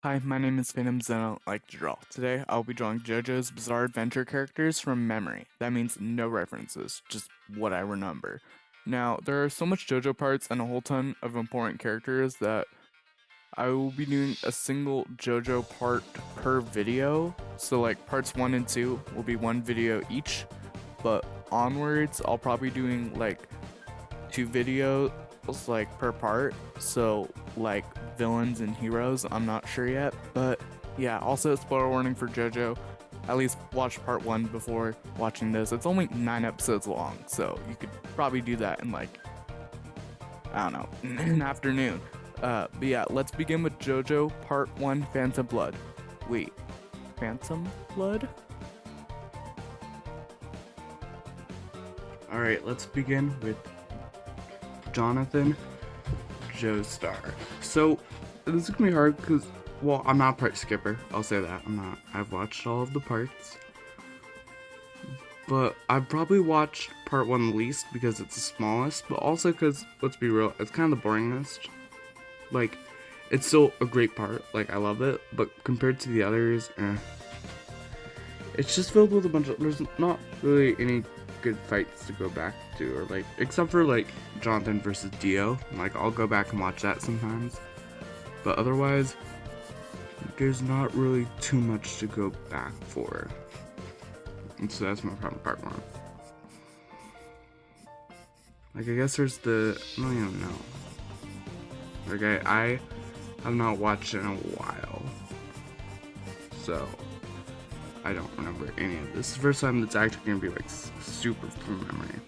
Hi, my name is Phantom Zeno, like to draw. Today, I'll be drawing JoJo's Bizarre Adventure characters from memory. That means no references, just what I remember. Now, there are so much JoJo parts and a whole ton of important characters that I will be doing a single JoJo part per video. So, like, parts 1 and 2 will be one video each, but onwards, I'll probably be doing like 2 videos like per part. So like villains and heroes, I'm not sure yet. But yeah, also spoiler warning for JoJo. At least watch part 1 before watching this. It's only 9 episodes long, so you could probably do that in like, I don't know, an afternoon. But yeah, let's begin with JoJo Part 1 Phantom Blood. Wait, Phantom Blood? Alright, let's begin with Jonathan Joestar. So this is gonna be hard because, well, I'm not a part skipper. I'll say that. I've watched all of the parts, but I've probably watched part 1 the least because it's the smallest, but also because, let's be real, it's kind of the boringest. Like, it's still a great part. Like, I love it, but compared to the others, it's just filled with a bunch of, there's not really any good fights to go back to, or like, except for like Jonathan versus Dio. Like, I'll go back and watch that sometimes, but otherwise there's not really too much to go back for. And so that's my problem with part 1. Like, I guess there's the, I don't even know. Like, I have not watched it in a while, so I don't remember any of this. This is the first time that's actually gonna be like super from memory.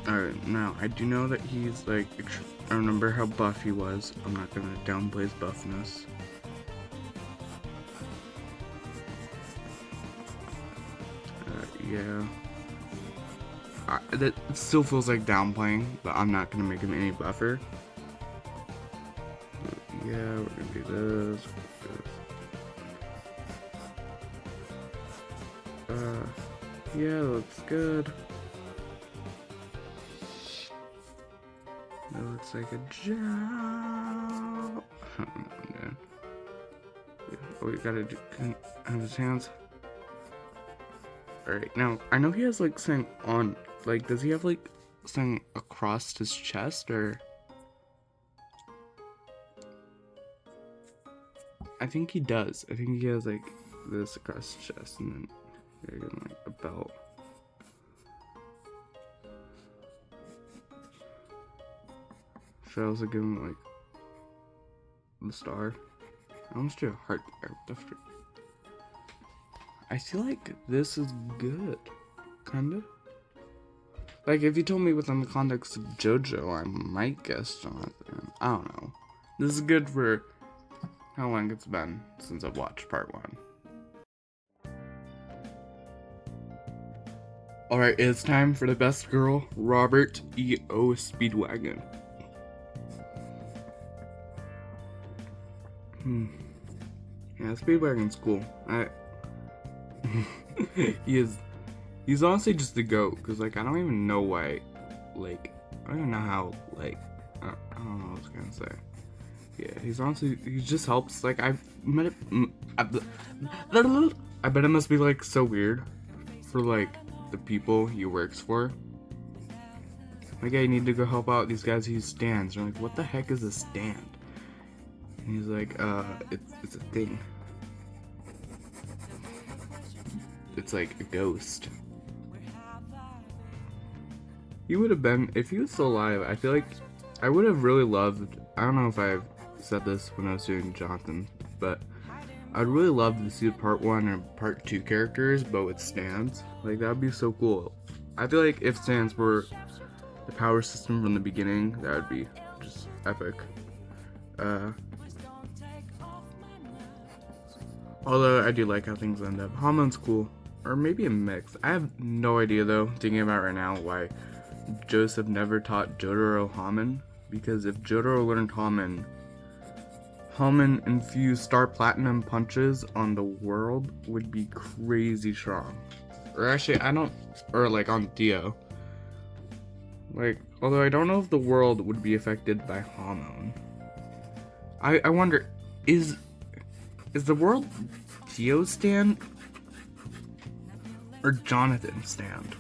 Alright, now I do know that he's like, I remember how buff he was. I'm not gonna downplay his buffness. Yeah. That still feels like downplaying, but I'm not gonna make him any buffer. But yeah, we're gonna do this. Yeah, looks good. That looks like a job. Oh, we gotta do, have his hands. Alright, now, I know he has like something on, like, does he have like something across his chest, or? I think he does. I think he has like this across his chest, and then like a belt. Should I also give him like the star? I almost do a heart. I feel like this is good, kinda. Like, if you told me within the context of JoJo, I might guess Jonathan. I don't know. This is good for how long it's been since I've watched part 1. Alright, it's time for the best girl, Robert E.O. Speedwagon. Yeah, Speedwagon's cool. He's honestly just the GOAT, because, like, I don't even know why, like, I don't even know how, like, I don't know what I was gonna say. Yeah, he just helps. Like, I've met it, I bet it must be, like, so weird for, like, the people he works for. Like, I need to go help out these guys who use stands. They're like, what the heck is a stand? And he's like, it's a thing. It's like a ghost. He would have been, if he was still alive, I feel like I would have really loved, I don't know if I've said this when I was doing Jonathan, but I'd really love to see part 1 or part 2 characters, but with stands. Like, that would be so cool. I feel like if stands were the power system from the beginning, that would be just epic. Although I do like how things end up. Hamon's cool. Or maybe a mix. I have no idea though, thinking about right now, why Joseph never taught Jotaro Hamon. Because if Jotaro learned Hamon infused Star Platinum punches on the world would be crazy strong. Or actually, or like on Dio. Like, although I don't know if the world would be affected by Hamon. I wonder, is the world Geo's stand or Jonathan's stand?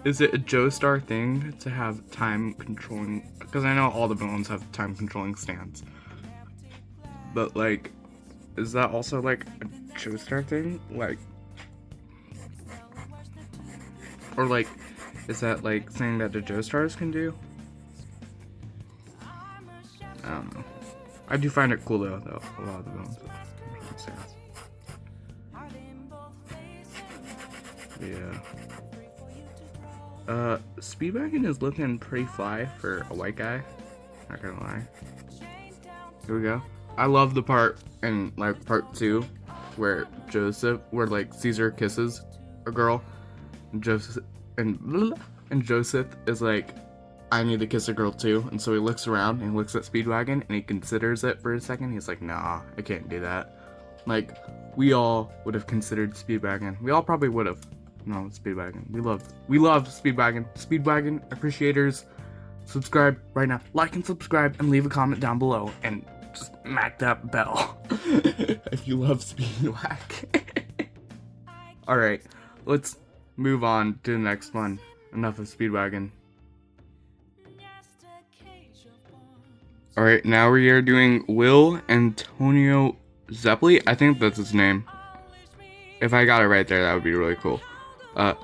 Is it a Joestar thing to have time controlling? Because I know all the villains have time controlling stands. But like, is that also like a Joestar thing? Like, or like, is that like something that the Joestars can do? I don't know. I do find it cool though. A lot of the villains have stands. Yeah. Speedwagon is looking pretty fly for a white guy. Not gonna lie. Here we go. I love the part in like part 2 where like Caesar kisses a girl, and Joseph is like, I need to kiss a girl too, and so he looks around and he looks at Speedwagon and he considers it for a second. He's like, nah, I can't do that. Like, we all would have considered Speedwagon. We all probably would have. No, Speedwagon. We love Speedwagon. Speedwagon appreciators, subscribe right now. Like and subscribe and leave a comment down below and just smack that bell if you love Speedwagon. Alright, let's move on to the next one. Enough of Speedwagon. Alright, now we are doing Will Antonio Zeppeli. I think that's his name. If I got it right there, that would be really cool. Oh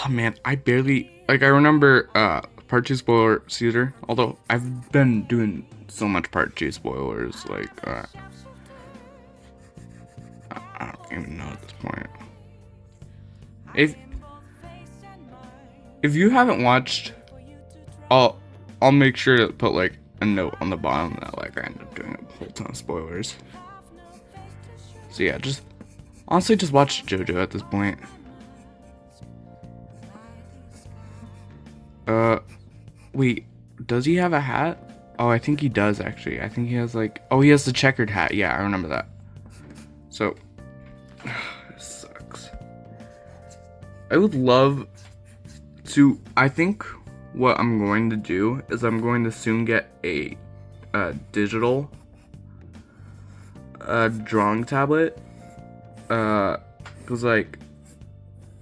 man, I remember part 2 spoiler Caesar, although I've been doing so much part 2 spoilers, like I don't even know at this point. If you haven't watched, I'll make sure to put like a note on the bottom that like I end up doing a whole ton of spoilers. So yeah, honestly just watch JoJo at this point. Wait, does he have a hat? Oh, I think he does actually. I think he has like, oh, he has the checkered hat. Yeah, I remember that. So, this sucks. I would love to, I think what I'm going to do is I'm going to soon get a digital drawing tablet. Cause like,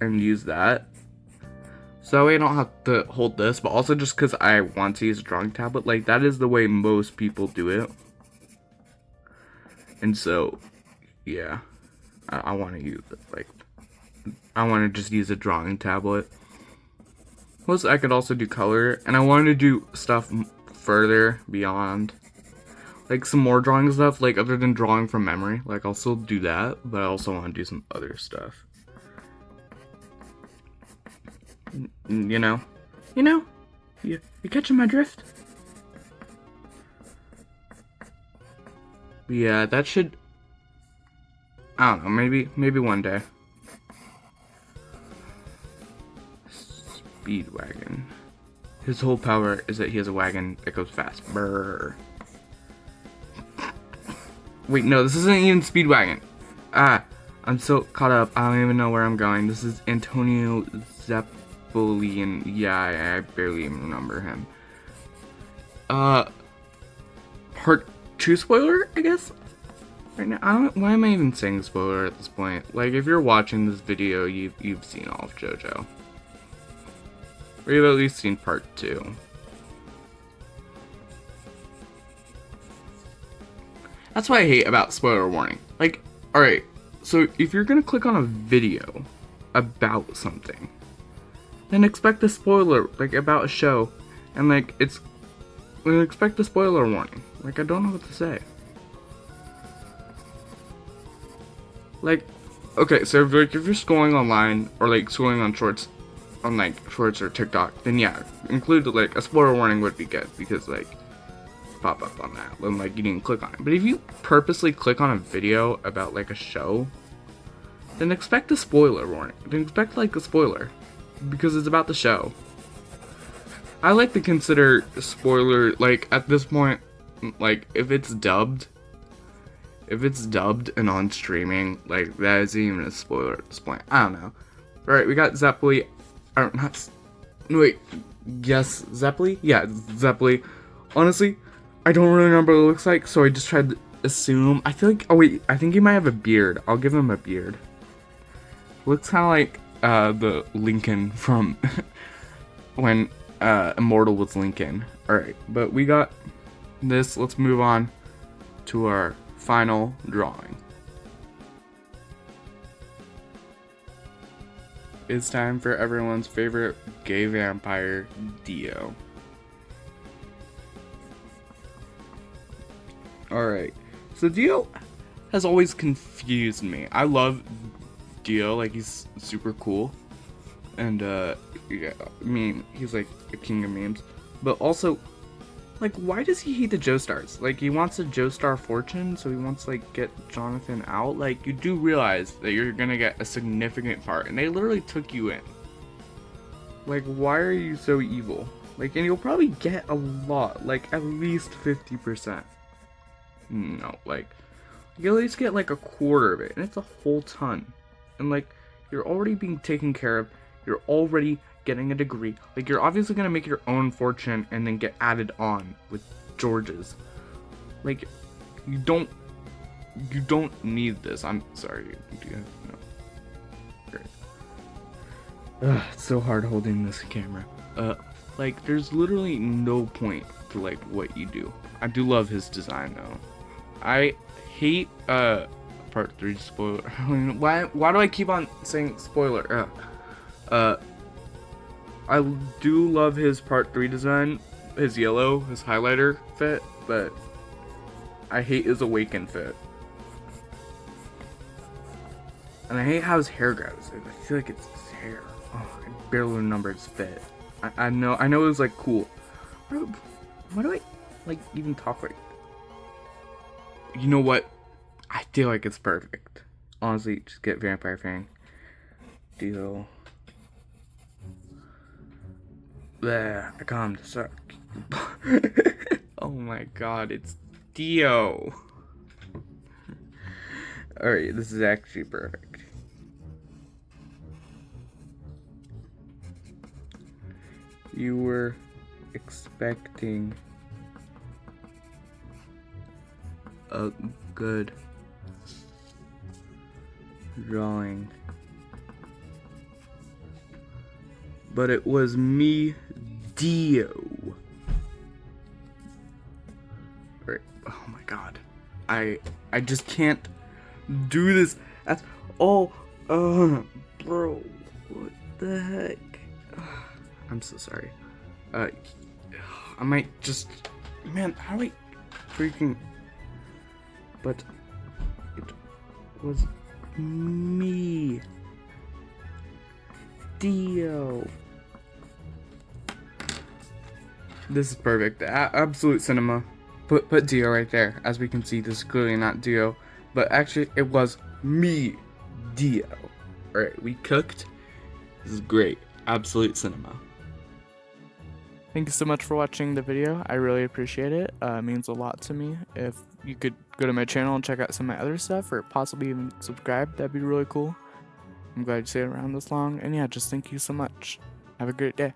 and use that. So that way I don't have to hold this, but also just because I want to use a drawing tablet. Like, that is the way most people do it. And so, yeah. I want to use it, like, I want to just use a drawing tablet. Plus, I could also do color, and I want to do stuff further beyond. Like, some more drawing stuff, like, other than drawing from memory. Like, I'll still do that, but I also want to do some other stuff. You know, you catching my drift? Yeah, that should, I don't know, maybe one day. Speedwagon. His whole power is that he has a wagon that goes fast. Brrr. Wait, no, this isn't even Speedwagon. I'm so caught up, I don't even know where I'm going. This is Antonio Zeppeli. And yeah, I barely even remember him. Part 2 spoiler, I guess? Right now, why am I even saying spoiler at this point? Like, if you're watching this video, you've seen all of JoJo. Or you've at least seen part 2. That's what I hate about spoiler warning. Like, alright, so if you're gonna click on a video about something, then expect a spoiler, like, about a show, and, like, expect a spoiler warning. Like, I don't know what to say. Like, okay, so if you're scrolling online, or, like, scrolling on shorts or TikTok, then yeah, include, like, a spoiler warning would be good, because, like, pop up on that, and, like, you didn't click on it. But if you purposely click on a video about, like, a show, then expect a spoiler warning. Then expect, like, a spoiler. Because it's about the show. I like to consider spoiler, like, at this point, like, if it's dubbed and on streaming, like, that isn't even a spoiler at this point. I don't know. Alright, we got Zeppeli. Yes, Zeppeli? Yeah, Zeppeli. Honestly, I don't really remember what it looks like, so I just tried to assume. I feel like, oh wait, I think he might have a beard. I'll give him a beard. Looks kind of like the Lincoln from when Immortal was Lincoln. Alright, but we got this. Let's move on to our final drawing. It's time for everyone's favorite gay vampire, Dio. Alright, so Dio has always confused me. I love Dio, like he's super cool. And yeah, I mean, he's like a king of memes. But also, like, why does he hate the Joestars? Like, he wants a Joestar fortune, so he wants to, like, get Jonathan out. Like, you do realize that you're gonna get a significant part, and they literally took you in. Like, why are you so evil? Like, and you'll probably get a lot, like, at least 50%. No, like, you at least get, like, a quarter of it, and it's a whole ton. And, like, you're already being taken care of, you're already getting a degree. Like, you're obviously gonna make your own fortune and then get added on with George's. Like, you don't need this. I'm sorry. No. Great. It's so hard holding this camera. Like, there's literally no point to, like, what you do. I do love his design, though. I hate, part 3 spoiler. Why do I keep on saying spoiler? I do love his part 3 design, his yellow, his highlighter fit, but I hate his awaken fit. And I hate how his hair goes. I feel like it's his hair. Oh, I barely remember his fit. I know it was like cool. Why do I like even talk like? You know what? I feel like it's perfect. Honestly, just get Vampire Fang. Deal. Bleh, I got him to suck. Oh my god, it's Dio. Alright, this is actually perfect. You were expecting a good drawing, but it was me, Dio. Right. Oh my god. I just can't do this at all. Bro, what the heck? I'm so sorry. I might just, man, how do I freaking, but it was me, Dio. This is perfect. Absolute cinema. Put Dio right there. As we can see, this is clearly not Dio, but actually it was me, Dio. Alright, we cooked. This is great. Absolute cinema. Thank you so much for watching the video. I really appreciate it. It means a lot to me. If you could go to my channel and check out some of my other stuff, or possibly even subscribe, that'd be really cool. I'm glad you stayed around this long. And yeah, just thank you so much. Have a great day.